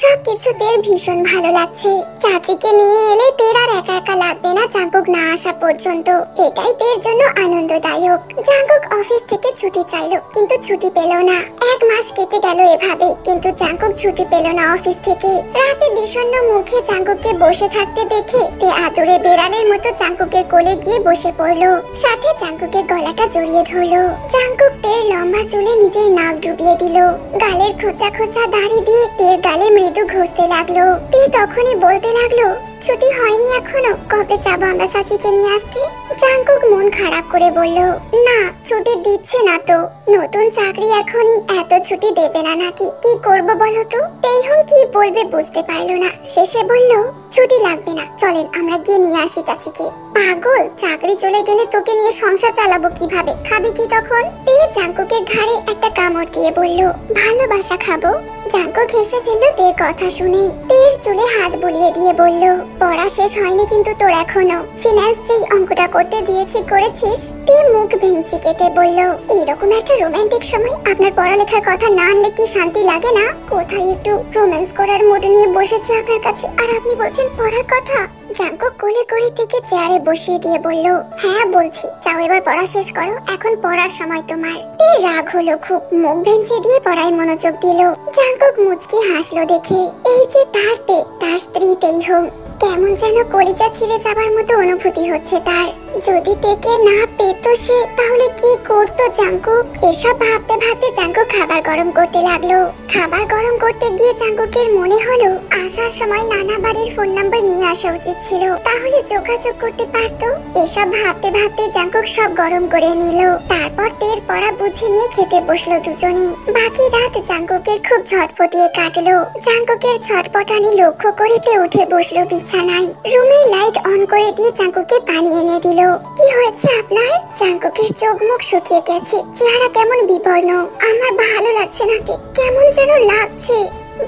সবকিছু তের ভীষণ ভালো লাগছে। চাচিকে নিয়ে এলে তের আর একা একা লাগবে না জাঙ্কুক না আসা পর্যন্ত। এটাই তের জন্য আনন্দদায়ক। জাঙ্কুক অফিস থেকে ছুটি চাইলো কিন্তু ছুটি পেল না। 1 মাস কেটে গেল এভাবে, কিন্তু জাঙ্কুক ছুটি পেল না অফিস থেকে। রাতে বিষণ্ণ মুখে জাঙ্কুককে বসে থাকতে দেখে তে আদুরে বেড়ালের মতো জাঙ্কুকের কোলে গিয়ে বসে পড়লো, সাথে জাঙ্কুকের গলাটা জড়িয়ে ধরলো। জাঙ্কুক তের লম্বা চুলে নিজের নাক ডুবিয়ে দিল, গালের খোঁচা খোঁচা দাড়ি দিয়ে তের গালে মৃদু ঘষতে লাগলো। তে তখনই বলতে লাগলো, ছুটি হয়নি এখনো, কবে যাবো আমরা চাচিকে নিয়ে আসতে? জাঙ্কুক মন খারাপ করে বলল, না ছুটি দিচ্ছে না তো, নতুন চাকরি এখনই এত ছুটি দেবে না নাকি? কি করব বলো তো? তেইহন কি বলবে বুঝতে পারলো না, শেষে বলল, ছুটি লাগবে না, চলেন আমরা গিয়ে নিয়ে আসি চাচিকে। পাগল, চাকরি চলে গেলে তোকে নিয়ে সংসার চালাবো কিভাবে? খাবি কি তখন? তে জাঙ্কুকের ঘাড়ে একটা কামড় দিয়ে বলল, ভালোবাসা খাবো। জাঙ্কুক হেসে ফেলল তের কথা শুনে। তের চুলে হাত বুলিয়ে দিয়ে বলল, পড়া শেষ হয়নি কিন্তু তোর এখনো। ফিনান্স যেই অঙ্কটা করতে দিয়েছি করেছিস? তে মুখ ভেঙচি কেটে বলল, এইরকম একটা রোমান্টিক সময় আপনার পড়ালেখার কথা না আনলে কি শান্তি লাগে না? কোথায় একটু রোম্যান্স করার মুড নিয়ে বসেছি আপনার কাছে, আর আপনি বলছেন পড়ার কথা? জাঙ্কুক কোলে করে থেকে চেয়ারে বসিয়ে দিয়ে বলল, হ্যাঁ বলছি, যাও এবার পড়া শেষ করো, এখন পড়ার সময় তোমার। তে রাগ হলো খুব, মুখ ভেঙচি দিয়ে পড়ায় মনোযোগ দিল। জাঙ্কুক মুচকি হাসলো দেখে এই যে তার স্ত্রী তেইহং, কেমন যেন কলিজা ছিঁড়ে যাবার মতো অনুভূতি হচ্ছে তার। যদি তেকে না পেত সে, তাহলে কি করতো জাঙ্কুক? এসব ভাবতে ভাবতে জাঙ্কুক খাবার গরম করতে লাগলো। খাবার গরম করতে গিয়ে জাঙ্কুকের মনে হলো আসার সময় নানা বাড়ির ফোন নাম্বার নিয়ে আসা উচিত ছিল, তাহলে যোগাযোগ করতে পারতো। এসব ভাবতে ভাবতে জাঙ্কুক সব গরম করে নিল। তারপর তের পড়া বুঝে নিয়ে খেতে বসলো দুজনে। বাকি রাত জাঙ্কুকের খুব ঝটপটিয়ে কাটলো। জাঙ্কুকের ছটপটানি লক্ষ্য করে তে উঠে বসলো বিছানায়। রুমের লাইট অন করে দিয়ে জাঙ্কুককে পানি এনে দিল। কি হয়েছে আপনার? জাঙ্কুকের চোখ মুখ শুকিয়ে গেছে, চেহারা কেমন বিবর্ণ। আমার ভালো লাগছে না তে, কেমন যেন লাগছে।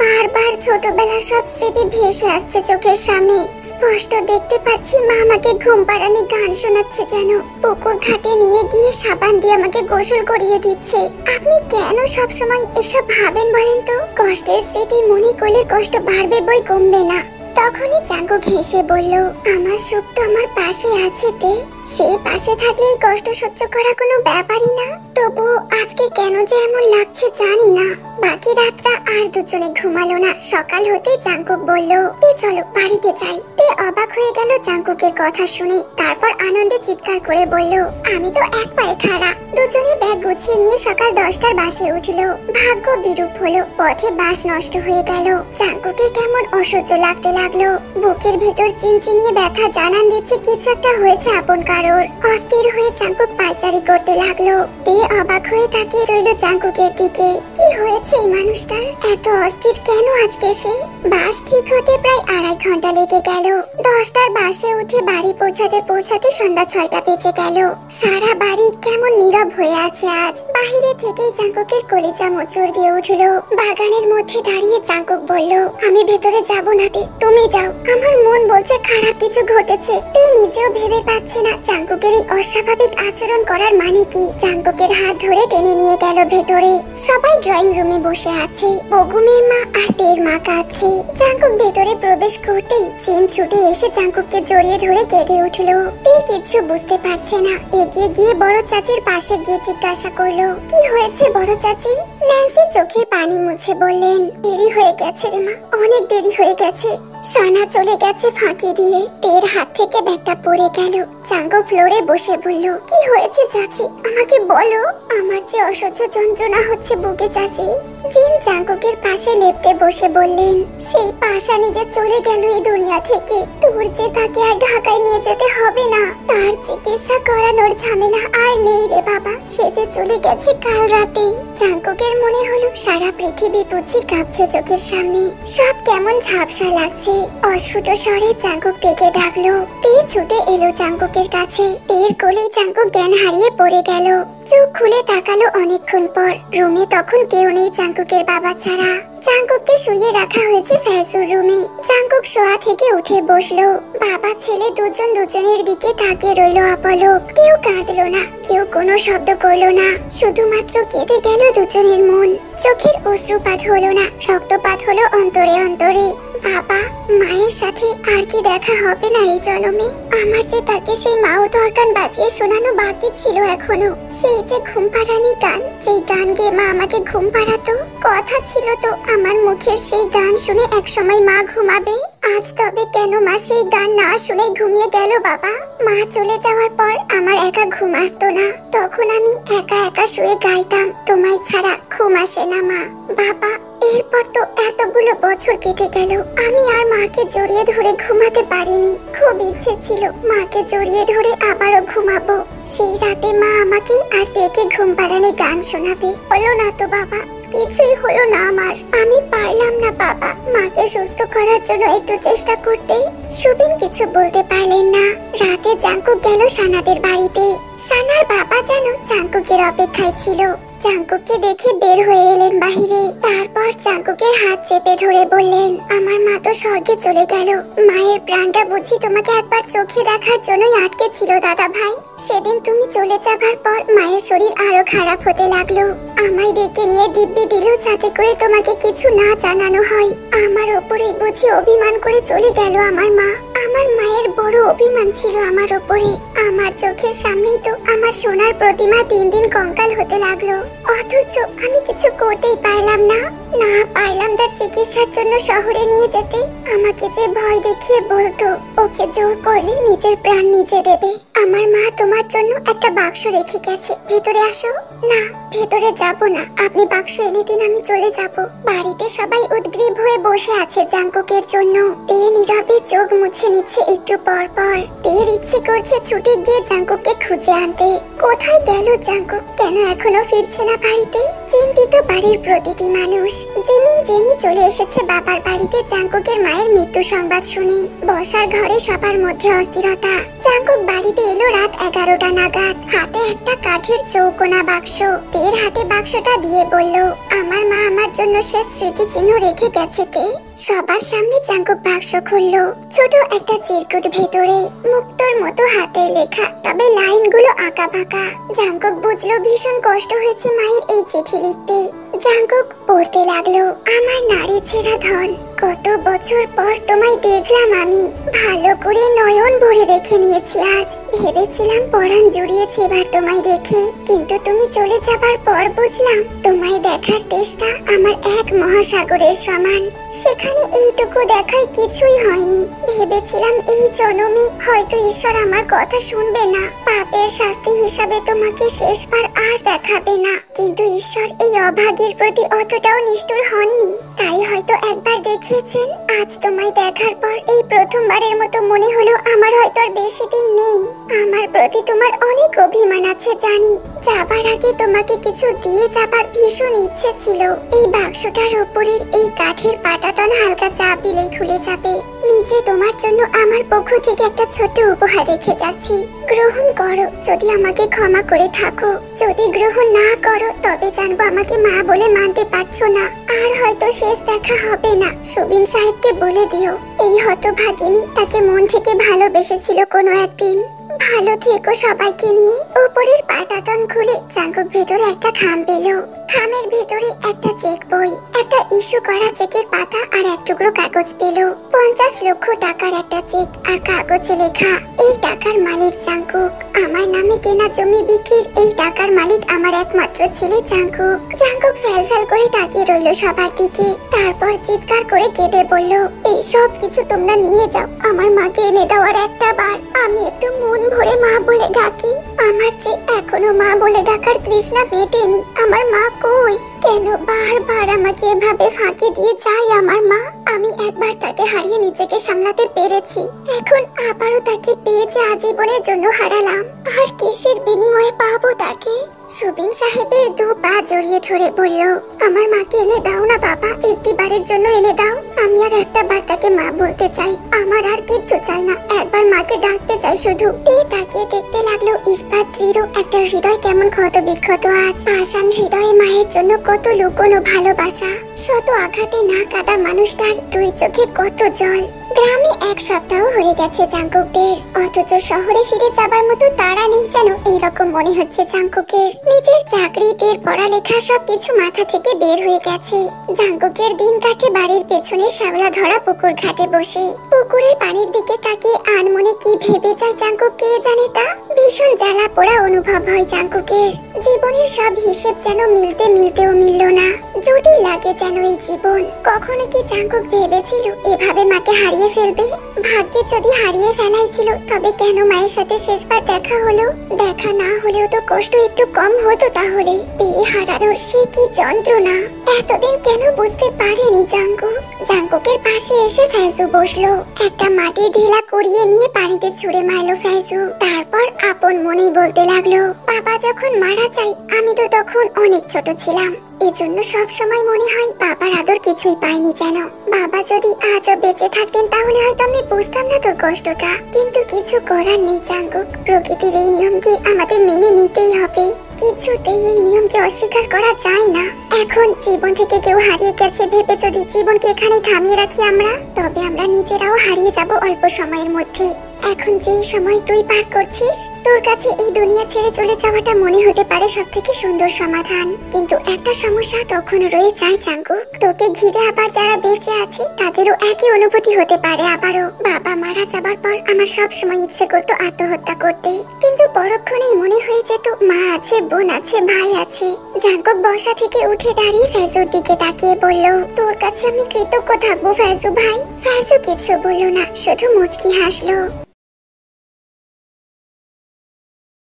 বারবার ছোটবেলার সব স্মৃতি ভেসে আসছে চোখের সামনে। স্পষ্ট দেখতে পাচ্ছি মা আমাকে ঘুম পাড়ানি গান শোনাচ্ছে, যেন পুকুর ঘাটে নিয়ে গিয়ে সাবান দিয়ে আমাকে গোসল করিয়ে দিচ্ছে। আপনি কেন সব সময় এসব ভাবেন বলেন তো? কষ্টের স্মৃতি মনে করলে কষ্ট বাড়বে বই কমবে না। তখনই জাঙ্কুক হেসে বলল, আমার সুখ তো আমার পাশে আছে তে, সেই পাশে থাকলেই কষ্ট সহ্য করা কোনো ব্যাপারই না। তবু আজকে কেন যে এমন লাগছে জানি না। বাকি রাতটা আর দুজনে ঘুমালো না। সকাল হতে জাঙ্কুক বলল, তে চলো বাড়িতে যাই। তে অবাক হয়ে গেল জাঙ্কুকের কথা শুনে, তারপর আনন্দে চিৎকার করে বলল, আমি তো এক পায়ে খাড়া। দুজনে ব্যাগ গুছিয়ে নিয়ে সকাল 10টার বাসে উঠলো। ভাগ্য বিরূপ হলো, পথে বাস নষ্ট হয়ে গেল। জাঙ্কুকের কেমন অসহ্য লাগতে লাগলো। বুকের ভেতর চিনচিনিয়ে ব্যথা জানান দিচ্ছে কিছু একটা হয়েছে আপন কারোর। অস্থির হয়ে জাঙ্কুক পায়চারি করতে লাগলো। তে অবাক হয়ে তাকিয়ে রইল জাঙ্কুকের দিকে। কি হয়েছে এই মানুষটার? এত অস্থির কেন আজকে সে? বাস ঠিক হতে প্রায় 2.5 ঘন্টা লেগে গেল। 10টার বাসে উঠে বাড়ি পৌঁছাতে পৌঁছাতে সন্ধ্যা 6টা বেজে গেল। সারা বাড়ি কেমন নীরব হয়ে আছে আজ। বাহিরে থেকেই জাঙ্কুকের কলিজা মোচড় দিয়ে উঠলো। বাগানের মধ্যে দাঁড়িয়ে জাঙ্কুক বলল, আমি ভেতরে যাব না তে, তুমি যাও। আমার মন বলছে খারাপ কিছু ঘটেছে। তে নিজেও ভেবে পাচ্ছে না জাঙ্কুকের এই অস্বাভাবিক আচরণ করার মানে কি। জাঙ্কুকের হাত ধরে টেনে নিয়ে গেল ভেতরে। সবাই ড্রয়িং রুমে বসে আছে। বগুমের মা আর তের মা কাঁদছে। জাঙ্কুক ভেতরে প্রবেশ করতেই চিন ছুটে এসে জাঙ্কুককে জড়িয়ে ধরে কেঁদে উঠলো। তে কিছু বুঝতে পারছে না। এগিয়ে গিয়ে বড় চাচির পাশে গিয়ে জিজ্ঞাসা করলো, কি হয়েছে বড় চাচি? ন্যান্সি চোখের পানি মুছে বললেন, দেরি হয়ে গেছে রে মা, অনেক দেরি হয়ে গেছে। সানা চলে গেছে ফাঁকি দিয়ে। তের হাত থেকে ব্যাগটা পড়ে গেল। জাঙ্কুক ফ্লোরে বসে বলল, কি হয়েছে চাচি, আমাকে বলো। আমার যে অসহ্য যন্ত্রণা হচ্ছে বুকে চাচি। জিন জাঙ্কুকের পাশে লেপ্টে বসে বললেন, সেই পাশা নিজে চলে গেল এই দুনিয়া থেকে। তোর যে তাকে আর ঢাকায় নিয়ে যেতে হবে না। তার চিকিৎসা করানোর ঝামেলা আর নেই রে বাবা, সে যে চলে গেছে কাল রাতেই। জাঙ্কুকের মনে হলো সারা পৃথিবী বুঝি কাঁপছে চোখের সামনে। সব কেমন ঝাপসা লাগছে। অস্ফুট স্বরে জাঙ্কুক ডেকে ডাকলো। তে ছুটে এলো জাঙ্কুকের কাছে। তের কোলে জাঙ্কুক জ্ঞান হারিয়ে পড়ে গেল। চোখ খুলে তাকালো অনেকক্ষণ পর। রুমে তখন কেউ নেই জাঙ্কুকের বাবা ছাড়া। জাঙ্কুককে শুইয়ে রাখা হয়েছে ফ্যাজুর রুমে। জাঙ্কুক শোয়া থেকে উঠে বসলো। বাবা ছেলে দুজন দুজনের দিকে তাকিয়ে রইল অপলক। কেউ কাঁদলো না, কেউ কোনো শব্দ করলো না, শুধুমাত্র কেঁদে গেল দুজনের মন। চোখের অশ্রুপাত হলো না, রক্তপাত হলো অন্তরে অন্তরে। বাবা মায়ের সাথে আর কি দেখা হবে না এই জন্মে? আমার যে তাকে সেই মাউথর গান বাজিয়ে শোনানো বাকি ছিল এখনো। সেই যে ঘুম পাড়ানি গান, যেই গান গেয়ে মা আমাকে ঘুম পাড়াতো। কথা ছিল তো আমার মুখের সেই গান শুনে একসময় মা ঘুমাবে। আজ তবে কেন মা সেই গান না শুনে ঘুমিয়ে গেল? বাবা মা চলে যাওয়ার পর আমার একা ঘুম আসতো না। তখন আমি একা একা শুয়ে গাইতাম, তোমায় ছাড়া ঘুম আসে না মা। বাবা এরপর তো এতগুলো বছর কেটে গেল, আমি আর মাকে জড়িয়ে ধরে ঘুমাতে পারিনি। খুব ইচ্ছে ছিল মাকে জড়িয়ে ধরে আবারও ঘুমাবো। সেই রাতে মা আমাকে আর ডেকে ঘুম পাড়ানি গান শোনাবে। হলো না তো বাবা, কিছুই হলো না আমার। আমি পারলাম না বাবা মাকে সুস্থ করার জন্য একটু চেষ্টা করতে। সুবিন কিছু বলতে পারলেন না। রাতে জাঙ্কুক গেল সানাদের বাড়িতে। সানার বাবা যেন জাঙ্কুকের অপেক্ষায় ছিল। জাঙ্কুককে দেখে বের হয়ে এলেন বাহিরে। তারপর জাঙ্কুকের হাত চেপে ধরে বললেন, আমার মা তো স্বর্গে চলে গেল। মায়ের প্রাণটা বুঝি তোমাকে একবার চোখে দেখার জন্যই আটকে ছিল দাদা ভাই। সেদিন তুমি চলে যাবার পর মায়ের শরীর আরো খারাপ হতে লাগলো। আমায় ডেকে নিয়ে দিব্যি দিল যাতে করে তোমাকে কিছু না জানানো হয়। আমার ওপরে বুঝি অভিমান করে চলে গেল আমার মা। আমার মায়ের বড় অভিমান ছিল আমার ওপরে। আমার চোখের সামনেই তো আমার সোনার প্রতিমা দিন দিন কঙ্কাল হতে লাগলো। অথচ আমি কিছু করতেই পারলাম না। না পারলাম তার চিকিৎসার জন্য শহরে নিয়ে যেতে। আমাকে যে ভয় দেখিয়ে বলতো ওকে জোর করলে নিজের প্রাণ নিজে দেবে। আমার মা তোমার জন্য একটা বাক্স রেখে গেছে, ভেতরে আসো। না ভেতরে যাব না, আপনি বাক্স এনে দিন, আমি চলে যাব। বাড়িতে সবাই উদ্গ্রীব হয়ে বসে আছে জাঙ্কুকের জন্য। তে নীরবে চোখ মুছে নিচ্ছে একটু পর পর। তের ইচ্ছে করছে ছুটে গিয়ে জাঙ্কুককে খুঁজে আনতে। কোথায় গেল জাঙ্কুক? কেন এখনো ফিরছে না বাড়িতে? চিন্তিত বাড়ির প্রতিটি মানুষ। জিমিন জেনি চলে এসেছে বাবার বাড়িতে জাঙ্কুকের মায়ের মৃত্যু সংবাদ শুনে। বসার ঘরে সবার মধ্যে অস্থিরতা। জাঙ্কুক বাড়িতে এলো রাত 11টা নাগাদ। হাতে একটা কাঠের চৌকোনা বাক্স। তের হাতে বাক্সটা দিয়ে বলল, আমার মা আমার জন্য শেষ স্মৃতিচিহ্ন রেখে গেছে তে। সবার সামনে জাঙ্কুক বাক্স খুললো। ছোট একটা চিরকুট ভেতরে, মুক্তোর মতো হাতের লেখা, তবে লাইনগুলো আঁকা বাঁকা। জাঙ্কুক বুঝলো ভীষণ কষ্ট হয়েছে মায়ের এই চিঠি লিখতে। জাঙ্কুক পড়তে লাগলো, আমার নারী ছেঁড়া ধন, কত বছর পর তোমায় দেখলাম আমি। ভালো করে নয়ন ভরে দেখে নিয়েছি আজ। ভেবেছিলাম পরাণ জুড়িয়েছে এবার তোমায় দেখে, কিন্তু তুমি চলে যাবার পর বুঝলাম তোমায় দেখার তেষ্টা আমার এক মহাসাগরের সমান। সেখানে এইটুকু দেখায় কিছুই হয়নি। ভেবেছিলাম এই জন্মে হয়তো ঈশ্বর আমার কথা শুনবে না, পাপের শাস্তি হিসাবে তোমাকে শেষবার আর দেখাবে না। কিন্তু ঈশ্বর এই অভাগীর প্রতি অতটাও নিষ্ঠুর হননি, তাই হয়তো একবার দেখিয়েছেন। আজ তোমায় দেখার পর এই প্রথমবারের মতো মনে হলো আমার হয়তো আর বেশি দিন নেই। আমার প্রতি তোমার অনেক অভিমান আছে জানি। যাবার আগে তোমাকে কিছু দিয়ে যাবার ভীষণ ইচ্ছে ছিল। এই বাক্সটার উপরের এই কাঠের পাটাতন হালকা চাপ দিলেই খুলে যাবে। নিজে তোমার জন্য আমার পক্ষ থেকে একটা ছোট উপহার রেখে যাচ্ছি, গ্রহণ করো যদি আমাকে ক্ষমা করে থাকো। যদি গ্রহণ না করো তবে জানবো আমাকে মা বলে মানতে পারছো না, আর হয়তো শেষ দেখা হবে না। সুবিন সাহেবকে বলে দিও এই হতভাগিনী তাকে মন থেকে ভালোবেসেছিল কোনো একদিন। ভালো থেকো সবাইকে নিয়ে। উপরের পাটাতন খুলে জাঙ্কুক ভেতরে একটা খাম পেল। খামের ভেতরে একটা চেক বই, একটা ইস্যু করা চেকের পাতা আর এক টুকরো কাগজ পেল। 50 লক্ষ টাকার একটা চেক, আর কাগজে লেখা, এই টাকার মালিক জাঙ্কুক। আমার নামে কেনা জমি বিক্রির এই টাকার মালিক আমার একমাত্র ছেলে জাঙ্কুক। জাঙ্কুক ফ্যাল ফ্যাল করে তাকিয়ে রইল সবার দিকে। তারপর চিৎকার করে কেঁদে বলল, এই সব কিছু তোমরা নিয়ে যাও, আমার মাকে এনে দেওয়ার একটা বার আমি একটু মন ভরে মা বলে ডাকি। আমার যে এখনো মা বলে ডাকার তৃষ্ণা মেটেনি। আমার মা কই? কেন বারবার আমাকে এভাবে ফাঁকি দিয়ে যায় আমার মা? আমি একবার তাকে হারিয়ে নিজেকে সামলাতে পেরেছি, এখন আবারও তাকে পেয়ে যে আজীবনের জন্য হারালাম। আর কিসের বিনিময়ে পাবো তাকে? সুবিন সাহেবের দু পা জড়িয়ে ধরে বলল, আমার মাকে এনে দাও না বাবা, একটি বারের জন্য এনে দাও। আমি আর একটা বার তাকে মা বলতে চাই, আমার আর কিচ্ছু চাই না, একবার মাকে ডাকতে চাই শুধু। তাকিয়ে দেখতে লাগলো ইস্পাত দৃঢ় একটা হৃদয় কেমন ক্ষত বিক্ষত আজ। আশান হৃদয়ে মায়ের জন্য কত লুকোনো ভালোবাসা, শত আঘাতে না কাঁদা মানুষটার দুই চোখে কত জল। গ্রামে এক সপ্তাহ হয়ে গেছে জাঙ্কুকদের, অথচ শহরে ফিরে যাবার মতো তাড়া নেই যেন, এইরকম মনে হচ্ছে জাঙ্কুকের। নিজের চাকরিদের পড়ালেখা সবকিছু মাথা থেকে বের হয়ে গেছে। জাঙ্কুকের দিন কাটে বাড়ির পেছনে শ্যাওলা ধরা পুকুর ঘাটে বসে। পুকুরের পানির দিকে তাকিয়ে আনমনে কি ভেবে যায় জাঙ্কুক কে জানে তা। ভীষণ জ্বালা পোড়া অনুভব হয় জাঙ্কুকের। জীবনের সব হিসেব যেন মিলতে মিলতেও মিলল না, জটিল লাগে যেন এই জীবন। কখনো কি জাঙ্কুক ভেবেছিল এভাবে মাকে হারিয়ে ফেলবে? ভাগ্যে যদি হারিয়ে ফেলাইছিল, তবে কেন মায়ের সাথে শেষবার দেখা হলো? দেখা না হলেও তো কষ্ট একটু কম হতো তাহলে। বিয়ে হারানোর সে কি যন্ত্রণা, এতদিন কেন বুঝতে পারেনি জাঙ্কুক? জাঙ্কুকের পাশে এসে ফেজু বসলো। একটা মাটির ঢিলা কুড়িয়ে নিয়ে পানিতে ছুঁড়ে মারলো ফেজু। তারপর আপন মনেই বলতে লাগলো, বাবা যখন মারা যায় আমি তো তখন অনেক ছোট ছিলাম, এজন্য সব সময় মনে হয় বাবার আদর কিছুই পাইনি যেন। বাবা যদি আজও বেঁচে থাকতেন তাহলে হয়তো আমি বুঝতাম না তোর কষ্টটা, কিন্তু কিছু করার নেই জাঙ্কুক, প্রকৃতির এই নিয়মকে আমাদের মেনে নিতেই হবে। কিছুতেই এই নিয়মকে অস্বীকার করা যায় না। এখন জীবন থেকে কেউ হারিয়ে গেছে ভেবে যদি জীবনকে এখানে থামিয়ে রাখি আমরা, তবে আমরা নিজেরাও হারিয়ে যাব অল্প সময়ের মধ্যে। এখন যে সময় তুই পার করছিস, তোর কাছে এই দুনিয়া ছেড়ে চলে যাওয়াটা মনে হতে পারে সব থেকে সুন্দর সমাধান, কিন্তু একটা সমস্যা তখন রয়ে যায় জাঙ্কুক। তোকে ঘিরে আবার যারা বেঁচে আছে তাদেরও একই অনুভূতি হতে পারে আবারও। বাবা মারা যাবার পর আমার সব সময় ইচ্ছে করতো আত্মহত্যা করতে, কিন্তু পরক্ষণেই মনে হয়ে যেত মা আছে, বোন আছে, ভাই আছে। জাঙ্কুক বসা থেকে উঠে দাঁড়িয়ে ফেজুর দিকে তাকিয়ে বলল, তোর কাছে আমি কৃতজ্ঞ থাকবো ফেজু ভাই। ফেজু কিছু বলল না, শুধু মুচকি হাসলো।